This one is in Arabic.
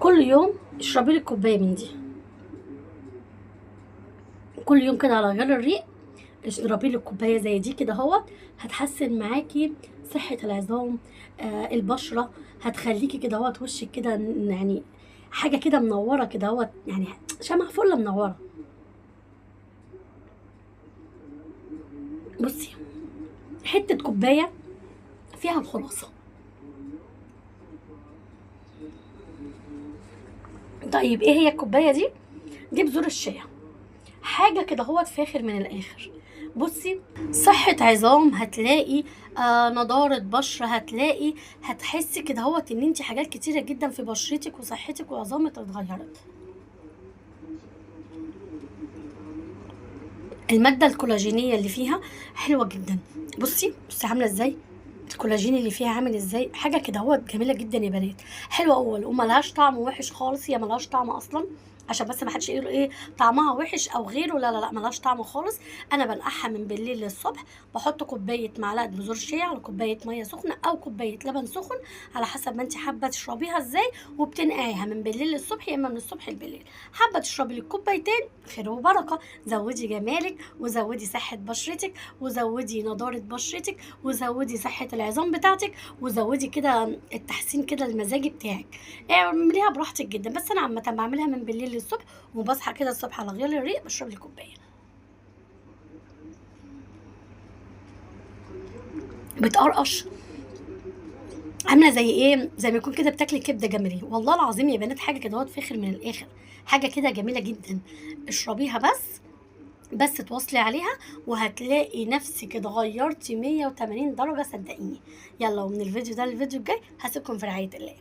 كل يوم اشربي لك كوبايه من دي، كل يوم كده على غير الريق اشربي لك كوبايه زي دي كده اهوت. هتحسن معاكي صحه العظام، البشره، هتخليكي كده اهوت وشك كده يعني حاجه كده منوره كده اهوت، يعني شمع فله منوره. بصي، حته كوبايه فيها الخلاصه. طيب ايه هي الكوبايه دي؟ دي بذور الشيا، حاجه كده هوت فاخر من الاخر. بصي، صحة عظام هتلاقي، نضارة بشرة هتلاقي، هتحسي كده هوت ان انت حاجات كتيرة جدا في بشرتك وصحتك وعظامك اتغيرت. المادة الكولاجينية اللي فيها حلوة جدا. بصي عاملة ازاي، الكولاجين اللي فيها عامل ازاي، حاجة كده هو جميلة جدا يا بنات. حلوة اول وملهاش طعم وحش خالص، هي ملهاش طعم اصلا، عشان بس ما حدش يقول ايه طعمها وحش او غيره، لا لا لا، ملهاش طعم خالص. انا بنقعها من بالليل للصبح، بحط كوبايه معلقه بذور شيا على كوبايه ميه سخنه او كوبايه لبن سخن على حسب ما انت حابه تشربيها ازاي، وبتنقعيها من بالليل للصبح يا اما من الصبح لبالليل. حابه تشربي لك كوبايتين، خير وبركه. زودي جمالك وزودي صحه بشرتك وزودي نضاره بشرتك وزودي صحه العظام بتاعتك وزودي كده التحسين كده المزاجي بتاعك. اعمليها براحتك جدا، بس انا عامه بعملها من بالليل للصبح، وبصحى كده الصبح على غير الريق بشرب لي كوبايه. بتقرقش، عامله زي ايه، زي ما يكون كده بتاكلي كبده جملي، والله العظيم يا بنات حاجه كده فاخر من الاخر، حاجه كده جميله جدا. اشربيها بس تواصلي عليها، وهتلاقي نفسك اتغيرتي 180 درجه صدقيني. يلا، ومن الفيديو ده للفيديو الجاي هسيبكم في رعايه الله.